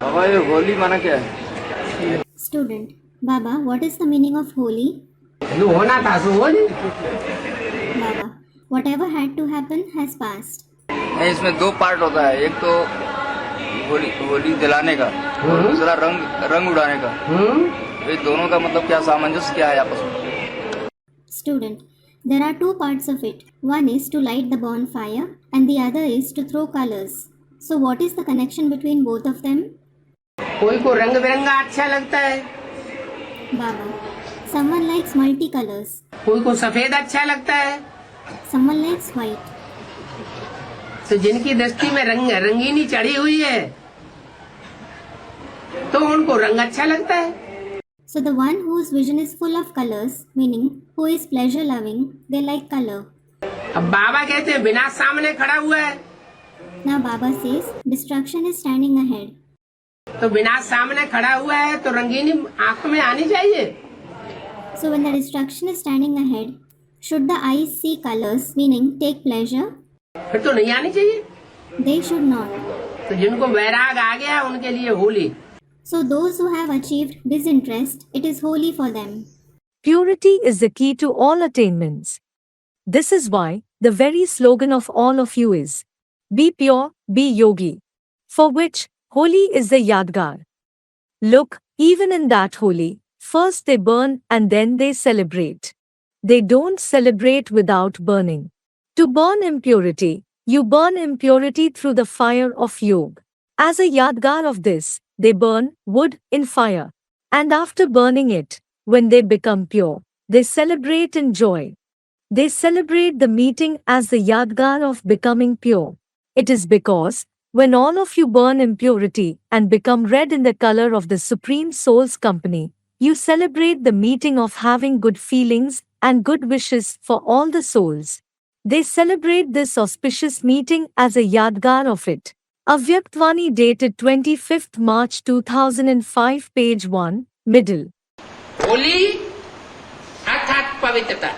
बाबा ये होली माना क्या है? Student, Baba, what is the meaning of Holi? जो होना था सो हो गया। Baba, whatever had to happen has passed. नहीं, इसमें दो पार्ट होता है, एक तो होली होली जलाने का और दूसरा रंग रंग उड़ाने का। ये दोनों का मतलब क्या, सामंजस्य क्या है आपस में? Student, there are two parts of it. One is to light the bonfire and the other is to throw colors. So what is the connection between both of them? कोई को रंग बिरंगा अच्छा लगता है, Baba, someone likes multicolors. कोई को सफेद अच्छा लगता है। Someone likes white. तो जिनकी दृष्टि में रंगीनी चढ़ी हुई है तो उनको रंग अच्छा लगता है। So the one whose vision is full of colors, meaning who is pleasure loving, they like color. अब बाबा कहते हैं विनाश सामने खड़ा हुआ है, Now Baba says destruction is standing ahead. तो विनाश सामने खड़ा हुआ है तो रंगीनी आंख में आनी चाहिए। So when the destruction is standing ahead, should the eyes see colors, meaning take pleasure? फिर तो नहीं आनी चाहिए। They should not. तो जिनको वैराग आ गया उनके लिए Holi. So those who have achieved disinterest, it is holy for them. Purity is the key to all attainments. This is why the very slogan of all of you is, be pure, be yogi, for which Holi is the yaadgar. Look, even in that Holi, first they burn and then they celebrate. They don't celebrate without burning. To burn impurity, you burn impurity through the fire of yoga. As a yaadgar of this, they burn wood in fire. And after burning it, when they become pure, they celebrate in joy. They celebrate the meeting as the yaadgar of becoming pure. It is because, when all of you burn impurity and become red in the color of the Supreme Soul's company, you celebrate the meeting of having good feelings and good wishes for all the souls. They celebrate this auspicious meeting as a yaadgar of it. Avyaktvani dated 25th March 2005, page 1, middle. Holi अर्थात पवित्रता।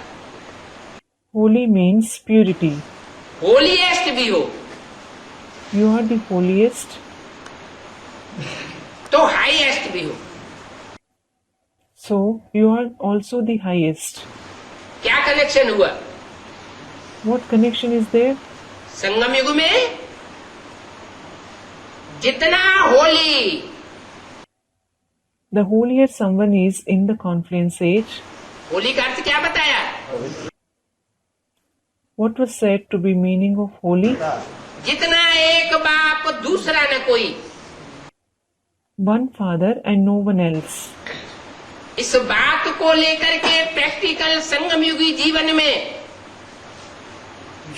Holy means purity. Holiest भी हो You are the holiest, तो highest भी हो। so you are also the highest. क्या connection हुआ? What connection is there? संगम युग में जितना Holi, The holier someone is in the Confluence Age. Holi का अर्थ क्या बताया? What was said to be meaning of holy? जितना एक बाप दूसरा न कोई। One father and no one else. इस बात को लेकर के प्रैक्टिकल संगम युगी जीवन में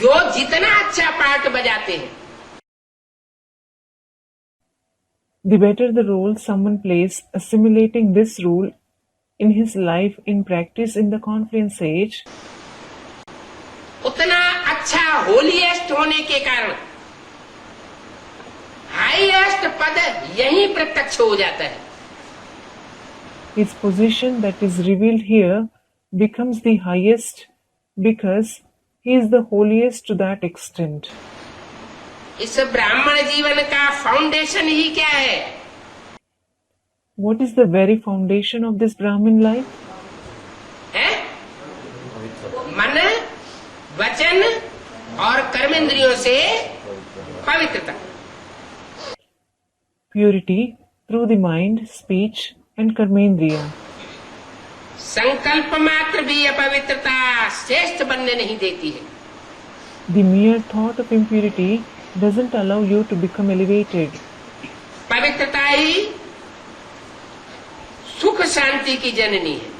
जो जितना अच्छा पार्ट बजाते हैं, The better the role someone plays assimilating this rule in his life in practice in the Confluence Age, उतना अच्छा होलीएस्ट होने के कारण हाईएस्ट पद यही प्रत्यक्ष हो जाता है। his position that is revealed here becomes the highest because he is the holiest to that extent. इस ब्राह्मण जीवन का फाउंडेशन ही क्या है? What is the very foundation of this Brahmin life? है मन, वचन और कर्मेंद्रियों से पवित्रता। Purity through the mind, speech and karmendriya. संकल्प मात्र भी अपवित्रता श्रेष्ठ बनने नहीं देती है। The mere thought of impurity doesn't allow you to become elevated. पवित्रता ही सुख शांति की जननी है।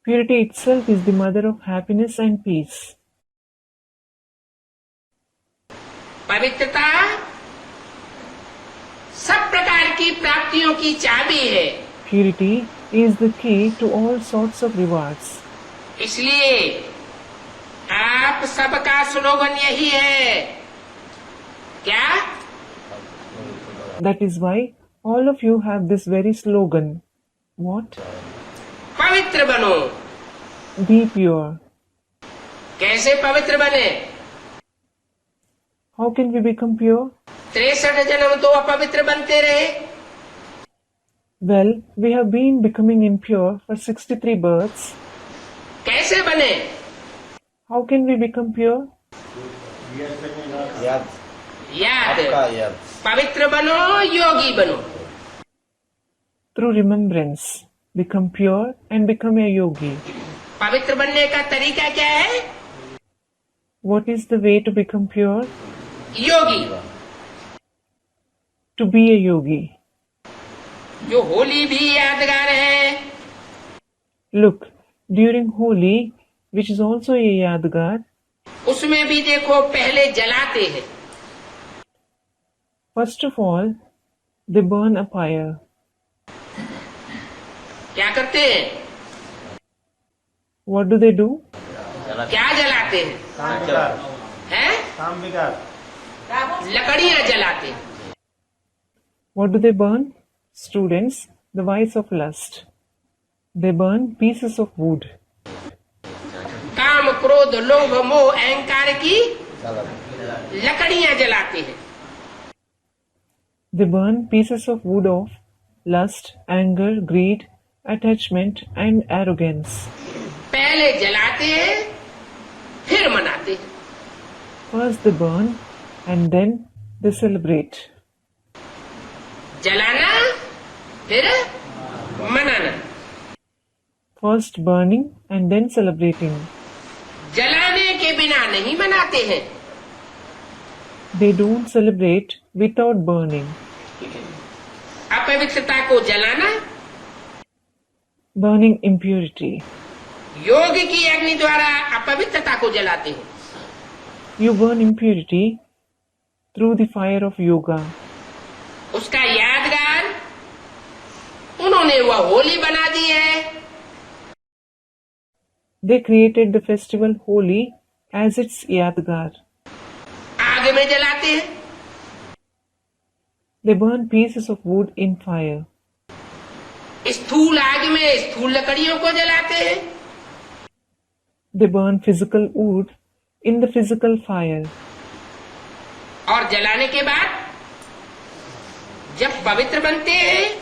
Purity itself is the mother of happiness and peace. पवित्रता सब प्रकार की प्राप्तियों की चाबी है। Purity is the key to all sorts of rewards. इसलिए आप सबका स्लोगन यही है, क्या? That is why all of you have this very slogan. What? पवित्र बनो। Be pure. कैसे पवित्र बने? How can we become pure? 63 जन्म तो अपवित्र बनते रहे। Well, we have been becoming impure for 63 births. कैसे बने? How can we become pure? याद, पवित्र बनो, योगी बनो। Through remembrance, become pure and become a yogi. पवित्र बनने का तरीका क्या है? What is the way to become pure? Yogi. To be a yogi. जो होली भी यादगार है। Look, during Holi, which is also a yaadgar, उसमें भी देखो पहले जलाते हैं। first of all, they burn a pyre. क्या करते हैं? What do they do? क्या जलाते हैं? हैं? लकड़ियां जलाते हैं। What do they burn? Students, the vice of lust. They burn pieces of wood. काम, क्रोध, लोभ, मोह, अहंकार की लकड़ियां जलाते हैं। They burn pieces of wood of lust, anger, greed, attachment, and arrogance. पहले जलाते हैं, फिर मनाते हैं। First they burn and then they celebrate. जलाना, फिर मनाना। First burning and then celebrating. जलाने के बिना नहीं मनाते हैं। They don't celebrate without burning. अपवित्रता को जलाना, Burning impurity. योग की अग्नि द्वारा अपवित्रता को जलाते हैं। You burn impurity through the fire of yoga. उसका यादगार उन्होंने वह होली बना दी है। They created the festival Holi as its yaadgar. आग में जलाते हैं। They burn pieces of wood in fire. स्थूल आग में स्थूल लकड़ियों को जलाते हैं। They burn physical wood in the physical fire. और जलाने के बाद जब पवित्र बनते हैं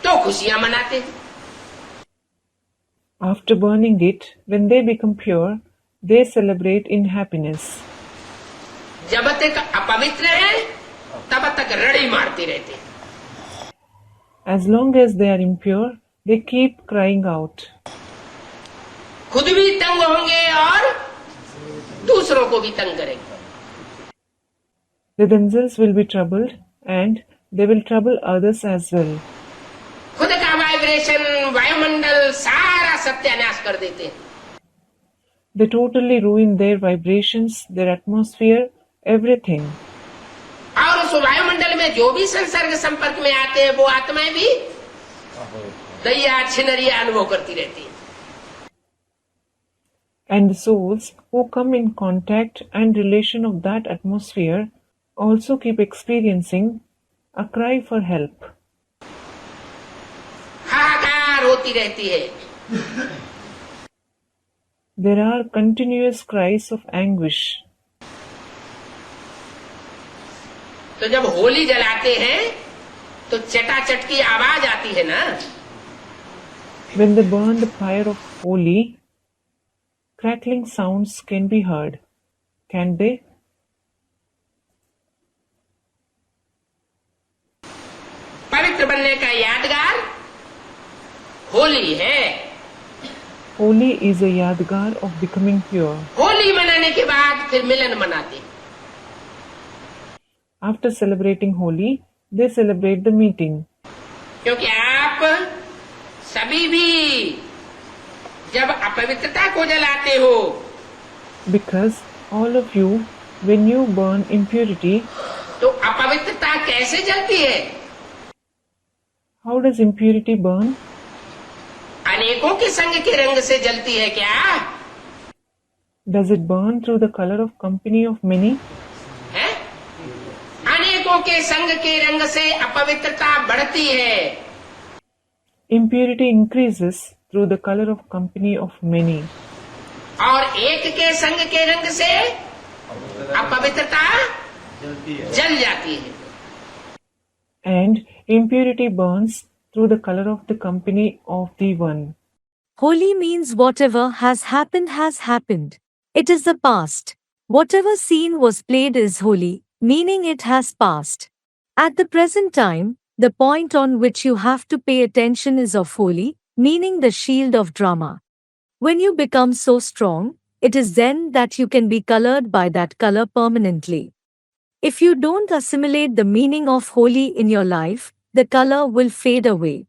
तो खुशियां मनाते हैं। After burning it, when they become pure, they celebrate in happiness. जब तक अपवित्र है तब तक रड़ी मारते रहते हैं। As long as they are impure, they keep crying out. खुद भी तंग होंगे और दूसरों को भी तंग करेंगे। They themselves will be troubled and they will trouble others as well. खुद का वाइब्रेशन, वायुमंडल सारा सत्यानाश कर देते हैं। They totally ruin their vibrations, their atmosphere, everything. और उस वायुमंडल में जो भी संसर्ग संपर्क में आते हैं वो आत्माएं भी दैया-छिनरिया अनुभव करती रहती है। And the souls who come in contact and relation of that atmosphere also keep experiencing a cry for help. हाहाकार होती रहती है। There are continuous cries of anguish. तो जब होली जलाते हैं तो चटाचट की आवाज आती है ना। When they burn the pyre of Holi, crackling sounds can be heard. Can they? पवित्र बनने का यादगार होली है। Holi is a yaadgar of becoming pure. Holi मनाने के बाद फिर मिलन मनाते हैं। After celebrating Holi, they celebrate the meeting. क्योंकि आप सभी भी जब अपवित्रता को जलाते हो Because all of you, when you burn impurity, तो अपवित्रता कैसे जलती है? how does impurity burn? अनेकों के संग के रंग से जलती है क्या? Does it burn through the color of company of many? है? अनेकों के संग के रंग से अपवित्रता बढ़ती है। Impurity increases through the color of company of many. और एक के संग के रंग से अपवित्रता जल जाती है. And impurity burns through the color of the company of the one. Holi means whatever has happened. It is the past. Whatever scene was played is holy, meaning it has passed. At the present time, the point on which you have to pay attention is of holy, meaning the shield of drama. When you become so strong, it is then that you can be colored by that color permanently. If you don't assimilate the meaning of holy in your life, the color will fade away.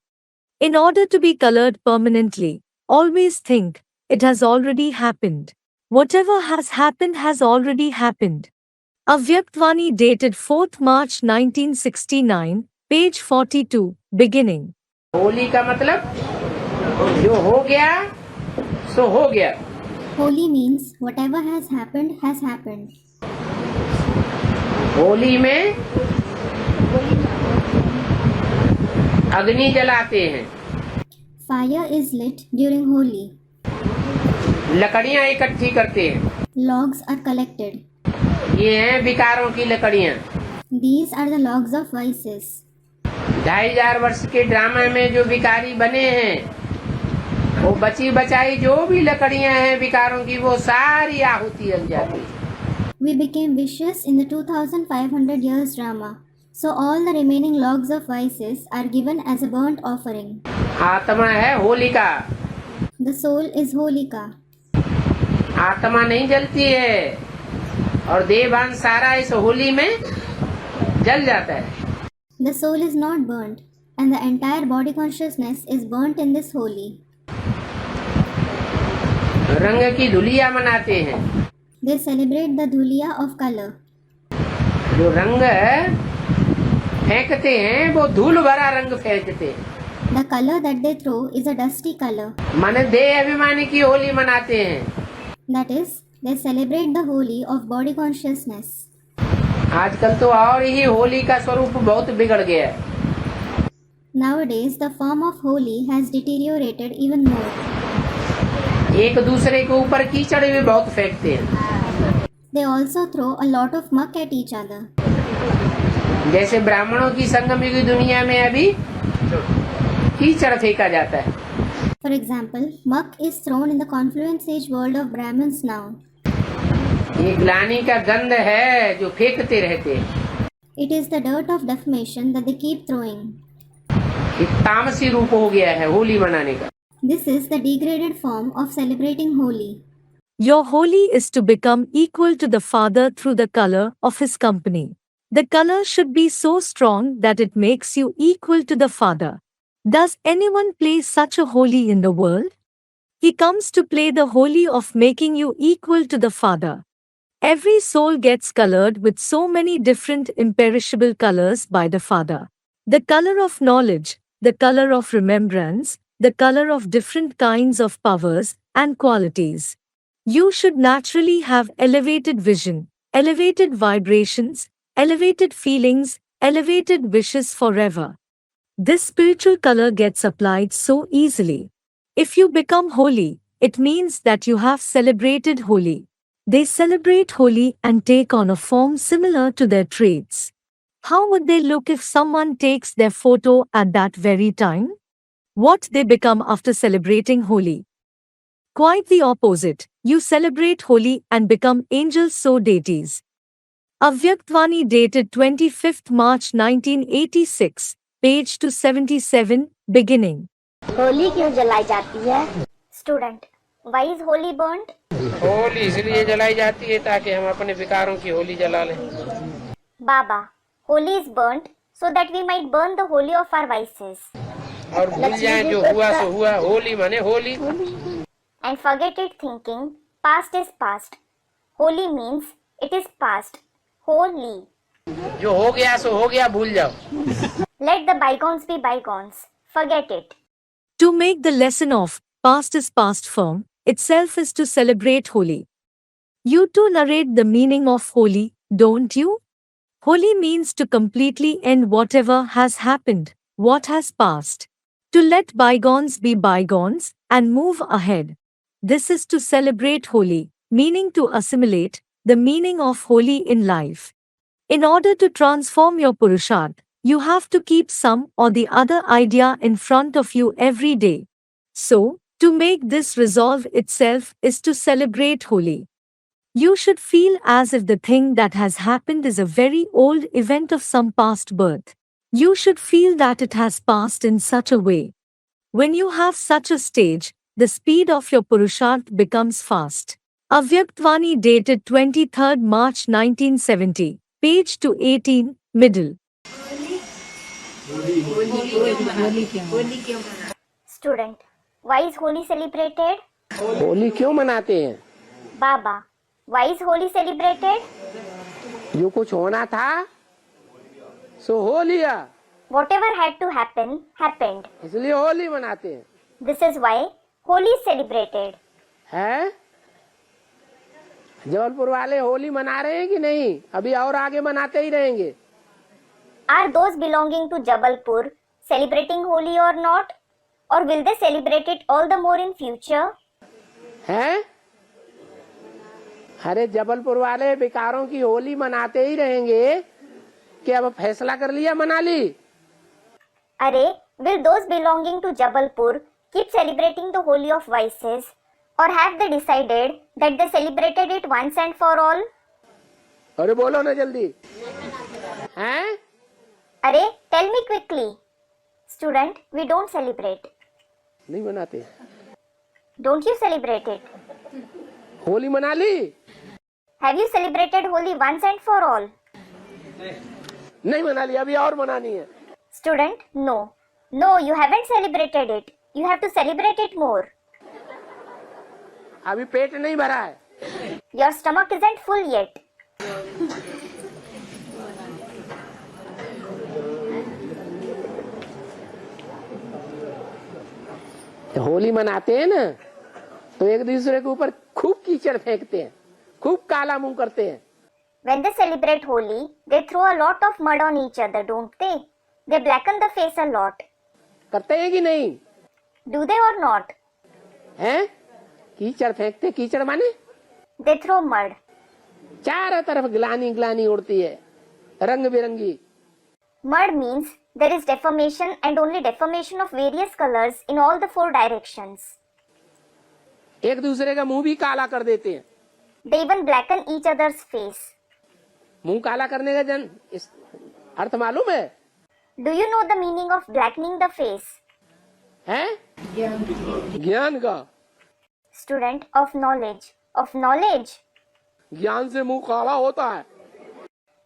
In order to be colored permanently, always think, it has already happened. Whatever has already happened. Avyaktwani dated 4th March 1969, page 42, beginning. Holi का मतलब जो हो गया सो हो गया. Holi means whatever has happened has happened. Holi में अग्नि जलाते हैं, Fire is lit during Holi. लकड़ियां इकट्ठी करते हैं. Logs are collected. ये हैं विकारों की लकड़ियां. These are the logs of vices. 2500 वर्ष के ड्रामा में जो विकारी बने हैं, वो बची बचाई जो भी लकड़ियां हैं विकारों की, वो सारी आहुति जल जाती है. We became vicious in the 2500 years drama, so all the remaining logs of vices are given as a burnt offering. आत्मा है Holika. The soul is Holika. आत्मा नहीं जलती है और देवान सारा इस होली में जल जाता है. The soul is not burnt, and the entire body consciousness is burnt in this Holi. रंग की धुलिया मनाते हैं. They celebrate the Dhuliya of color. जो रंग फेंकते हैं वो धूल भरा रंग फेंकते हैं. The color that they throw is a dusty color. मन देह अभिमानी की होली मनाते हैं. That is, they celebrate the Holi of body consciousness. आजकल तो और ही होली का स्वरूप बहुत बिगड़ गया है. Nowadays, the form of Holi has deteriorated even more. एक दूसरे के ऊपर कीचड़ भी बहुत फेंकते हैं. They also throw a lot of muck at each other. जैसे ब्राह्मणों की संगम युगी दुनिया में अभी कीचड़ फेंका जाता है. For example, muck is thrown in the Confluence Age world of Brahmins now. ये ग्लानि का गंध है जो फेंकते रहते हैं. It is the dirt of defamation that they keep throwing. एक तामसी रूप हो गया है होली मनाने का. This is the degraded form of celebrating Holi. Your Holi is to become equal to the Father through the color of His company. The color should be so strong that it makes you equal to the Father. Does anyone play such a Holi in the world? He comes to play the Holi of making you equal to the Father. Every soul gets colored with so many different imperishable colors by the Father. The color of knowledge, the color of remembrance, the color of different kinds of powers and qualities. You should naturally have elevated vision, elevated vibrations, elevated feelings, elevated wishes forever. This spiritual color gets applied so easily. If you become holy, it means that you have celebrated Holi. They celebrate Holi and take on a form similar to their traits. How would they look if someone takes their photo at that very time? What they become after celebrating Holi? Quite the opposite. You celebrate Holi and become angels, so deities. Avyaktwani dated 25th March 1986, page 277, beginning. Holi क्यों जलाई जाती है? Student, why is Holi burned? Holi इसलिए जलाई जाती है ताकि हम अपने विकारों की होली जला लें. बाबा, Holi is burned so that we might burn the holy of our vices. और भूल जाएं जो हुआ सो हुआ. होली माने Holi. And forget it thinking past is past. Holy means it is past. Holy. जो हो गया सो हो गया, भूल जाओ. Let the bygones be bygones. Forget it. To make the lesson of past is past firm, itself is to celebrate Holi. You too narrate the meaning of Holi, don't you? Holi means to completely end whatever has happened, what has passed. To let bygones be bygones and move ahead. This is to celebrate Holi, meaning to assimilate, the meaning of Holi in life. In order to transform your Purusharth, you have to keep some or the other idea in front of you every day. So, to make this resolve itself is to celebrate Holi. You should feel as if the thing that has happened is a very old event of some past birth. You should feel that it has passed in such a way. When you have such a stage, the speed of your Purusharth becomes fast. Avyaktvani dated 23rd March 1970, page 218, middle. Student, why is Holi celebrated? Holi क्यों मनाते हैं? Baba, why is Holi celebrated? जो कुछ होना था सो हो लिया, Whatever had to happen, happened. इसलिए होली मनाते हैं। This is why Holi is celebrated. है जबलपुर वाले होली मना रहे हैं कि नहीं? अभी और आगे मनाते ही रहेंगे। Are those belonging to Jabalpur celebrating Holi or not? Or will they celebrate it all the more in future? हैं? अरे जबलपुर वाले बेकारों की होली मनाते ही रहेंगे कि अब फैसला कर लिया मना ली? Arey, will those belonging to Jabalpur keep celebrating the Holi of Vices? Or have they decided that they celebrated it once and for all? अरे बोलो ना जल्दी। हैं? Arey, tell me quickly. Student, we don't celebrate. नहीं मनाते। Don't you celebrate it? Holi मना ली? Have you celebrated Holi once and for all? नहीं मना ली, अभी और मनानी है। Student, no. No, you haven't celebrated it. You have to celebrate it more. अभी पेट नहीं भरा है। Your stomach isn't full yet. Holi मनाते हैं ना तो एक दूसरे के ऊपर खूब कीचड़ फेंकते हैं, खूब काला मुंह करते हैं। When they celebrate Holi, they throw a lot of mud on each other, don't they? They blacken the face a lot. करते हैं कि नहीं? Do they or not? हैं? कीचड़ फेंकते, कीचड़ माने They throw mud. चारों तरफ ग्लानी ग्लानी उड़ती है, रंग बिरंगी। Mud means there is deformation and only deformation of various colors in all the four directions. एक दूसरे का मुंह भी काला कर देते हैं। They even blacken each other's face. मुंह काला करने का जन इस अर्थ मालूम है? Do you know the meaning of blackening the face? हैं? ज्ञान का। Student, of knowledge. Of knowledge. ज्ञान से मुंह काला होता है।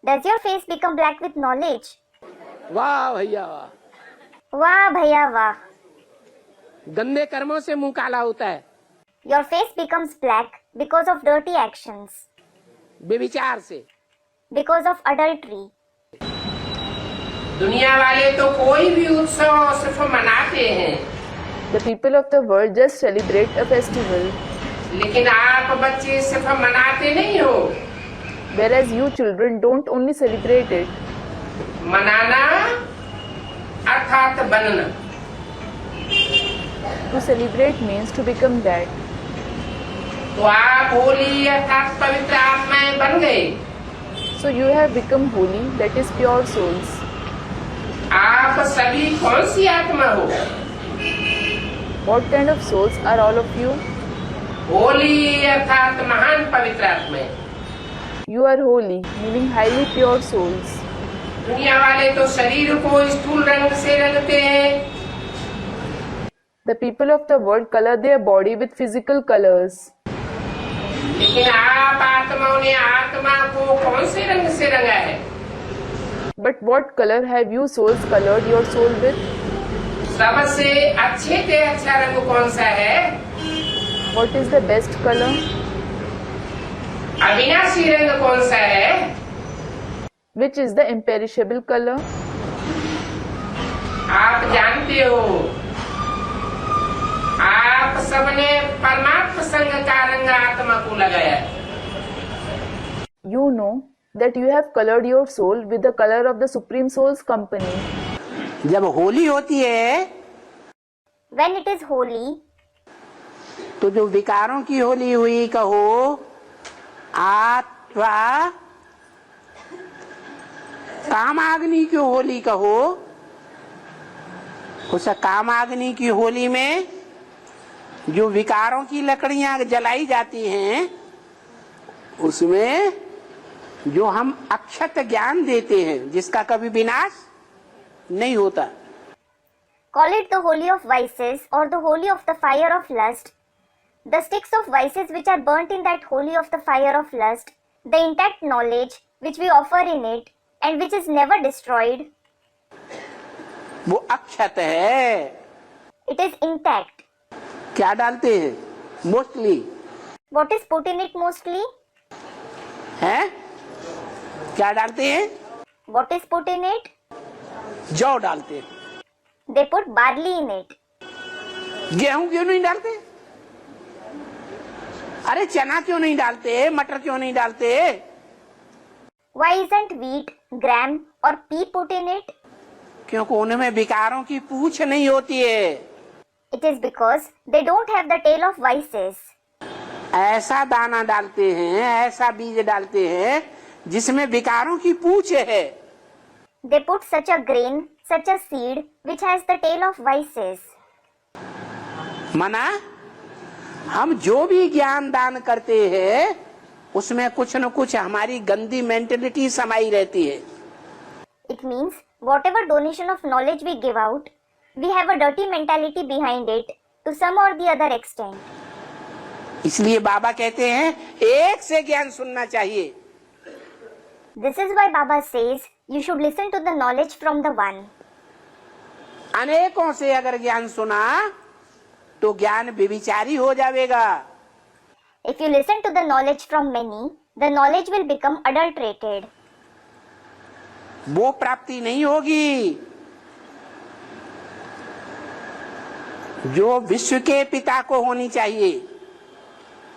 Does your face become black with knowledge? वाह भैया वाह। वाह भैया वाह. गंदे कर्मों से मुंह काला होता है। Your face becomes black because of dirty actions. बेविचार से। Because of adultery. दुनिया वाले तो कोई भी उत्सव सिर्फ मनाते हैं, The people of the world just celebrate a festival, लेकिन आप बच्चे सिर्फ मनाते नहीं हो। whereas you children don't only celebrate it. मनाना अर्थात बनना। To celebrate means to become that. तो आप होली अर्थात पवित्र आत्माएं बन गए। So you have become holy, that is pure souls. आप सभी कौन सी आत्मा हो? What kind of souls are all of you? Holi अर्थात महान पवित्र आत्माएं। You are holy, meaning highly pure souls. दुनिया वाले तो शरीर को स्थूल रंग से रंगते हैं, The people of the world color their body with physical colors. लेकिन आप आत्माओं ने आत्मा को कौन से रंग से रंगा है? But what color have you souls colored your soul with? सबसे अच्छे से अच्छा रंग कौन सा है? What is the best color? अविनाशी रंग कौन सा है? Which is the imperishable color? आप जानते हो, आप सबने परमात्मा संग का रंग आत्मा को लगाया है। You know that you have colored your soul with the color of the Supreme Soul's company. जब होली होती है When it is holy, तो जो विकारों की होली हुई कहो, अथवा कामाग्नि की होली कहो, उस कामाग्नि की होली में जो विकारों की लकड़ियां जलाई जाती हैं, उसमें जो हम अक्षत ज्ञान देते हैं, जिसका कभी विनाश नहीं होता। Call it the holy of vices or the holy of the fire of lust. The sticks of vices which are burnt in that holy of the fire of lust, the intact knowledge which we offer in it and which is never destroyed, वो अक्षत है। it is intact. क्या डालते हैं? Mostly What is put in it mostly? है, क्या डालते हैं? What is put in it? जौ डालते हैं। They put barley in it. गेहूं क्यों नहीं डालते? अरे चना क्यों नहीं डालते? मटर क्यों नहीं डालते? Why isn't wheat, gram or pea put in it? क्योंकि उनमें विकारों की पूछ नहीं होती है। It is because they don't have the tail of vices. ऐसा दाना डालते हैं, ऐसा बीज डालते हैं जिसमें विकारों की पूछ है। They put such a grain, such a seed which has the tail of vices. मना हम जो भी ज्ञान दान करते हैं उसमें कुछ न कुछ हमारी गंदी मेंटेलिटी समाई रहती है। It means whatever donation of knowledge we give out, we have a dirty mentality behind it to some or the other extent. इसलिए बाबा कहते हैं एक से ज्ञान सुनना चाहिए। This is why Baba says you should listen to the knowledge from the one. अनेकों से अगर ज्ञान सुना तो ज्ञान व्यभिचारी हो जाएगा। If you listen to the knowledge from many, the knowledge will become adulterated. वो प्राप्ति नहीं होगी जो विश्व के पिता को होनी चाहिए।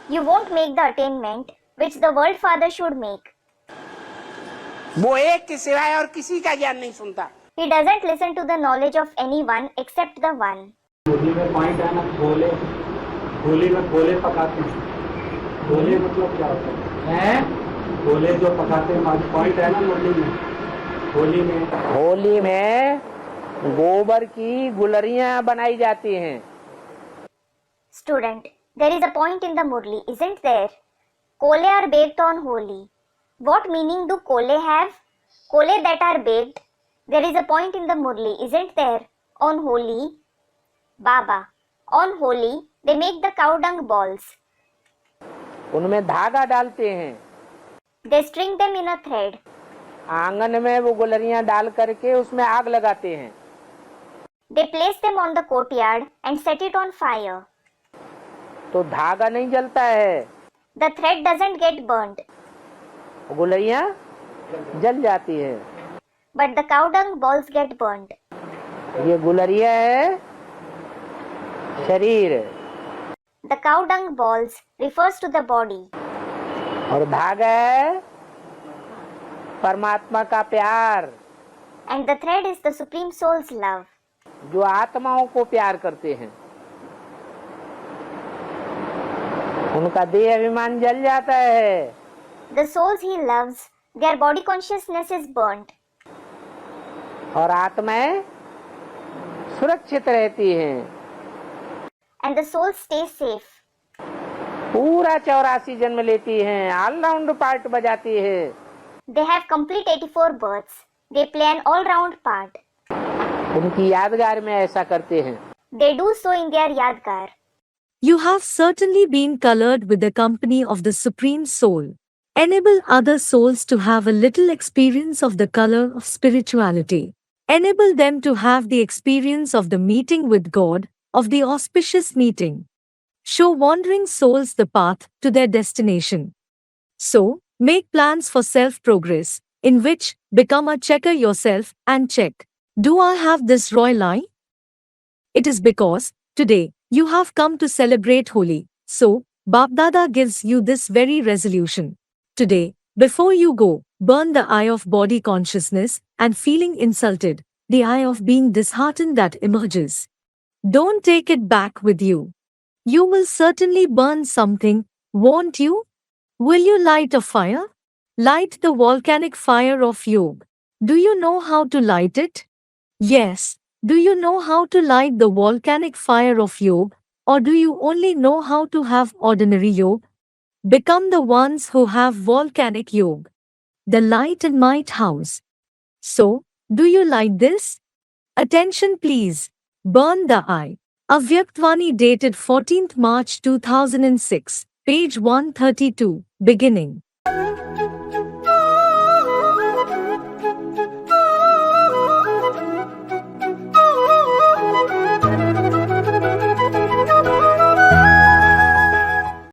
You won't make the attainment which the world father should make. वो एक के सिवाय और किसी का ज्ञान नहीं सुनता। He doesn't listen to the knowledge of anyone except the one. Holi में पॉइंट है ना, गोले, होली में गोले पकाते हैं। गोले मतलब क्या होता है? गोले जो पकाते हैं, पॉइंट है ना होली में। होली में गोबर की गुलरियां बनाई जाती हैं। Student, there is a point in the Murli, isn't there? Kole are baked on Holi. What meaning do kole have? Kole that are baked. There is a point in the Murli, isn't there? On Holi, Baba. On Holi, they make the cow dung balls. उनमें धागा डालते हैं। They string them in a thread. आंगन में वो गुलरियां डाल करके उसमें आग लगाते हैं। They place them on the courtyard and set it on fire. तो धागा नहीं जलता है। The thread doesn't get burnt. गुलरियां जल जाती है। But the cow dung balls get burnt. ये गुलरिया है शरीर। The cow dung balls refers to the body. और धागा है परमात्मा का प्यार। And the thread is the Supreme Soul's love. जो आत्माओं को प्यार करते हैं उनका देह अभिमान जल जाता है। The souls he loves, their body consciousness is burnt. और आत्माएं सुरक्षित रहती हैं। And the souls stay safe. पूरा 84 जन्म लेती हैं, ऑलराउंड पार्ट बजाती है। They have complete 84 births. They play an all-round part. उनकी यादगार में ऐसा करते हैं। They do so in their yaadgar. You have certainly been colored with the company of the Supreme Soul. Enable other souls to have a little experience of the color of spirituality. Enable them to have the experience of the meeting with God, of the auspicious meeting. Show wandering souls the path to their destination. So, make plans for self-progress, in which become a checker yourself and check. Do I have this royal eye? It is because, today, you have come to celebrate Holi, so, Bapdada gives you this very resolution. Today, before you go, burn the eye of body consciousness and feeling insulted, the eye of being disheartened that emerges. Don't take it back with you. You will certainly burn something, won't you? Will you light a fire? Light the volcanic fire of yoga. Do you know how to light it? Yes. Do you know how to light the volcanic fire of yoga, or do you only know how to have ordinary yoga? Become the ones who have volcanic yoga, the light and might house. So, do you like this? Attention please. Burn the eye. Avyaktvani dated 14th March 2006, page 132, beginning.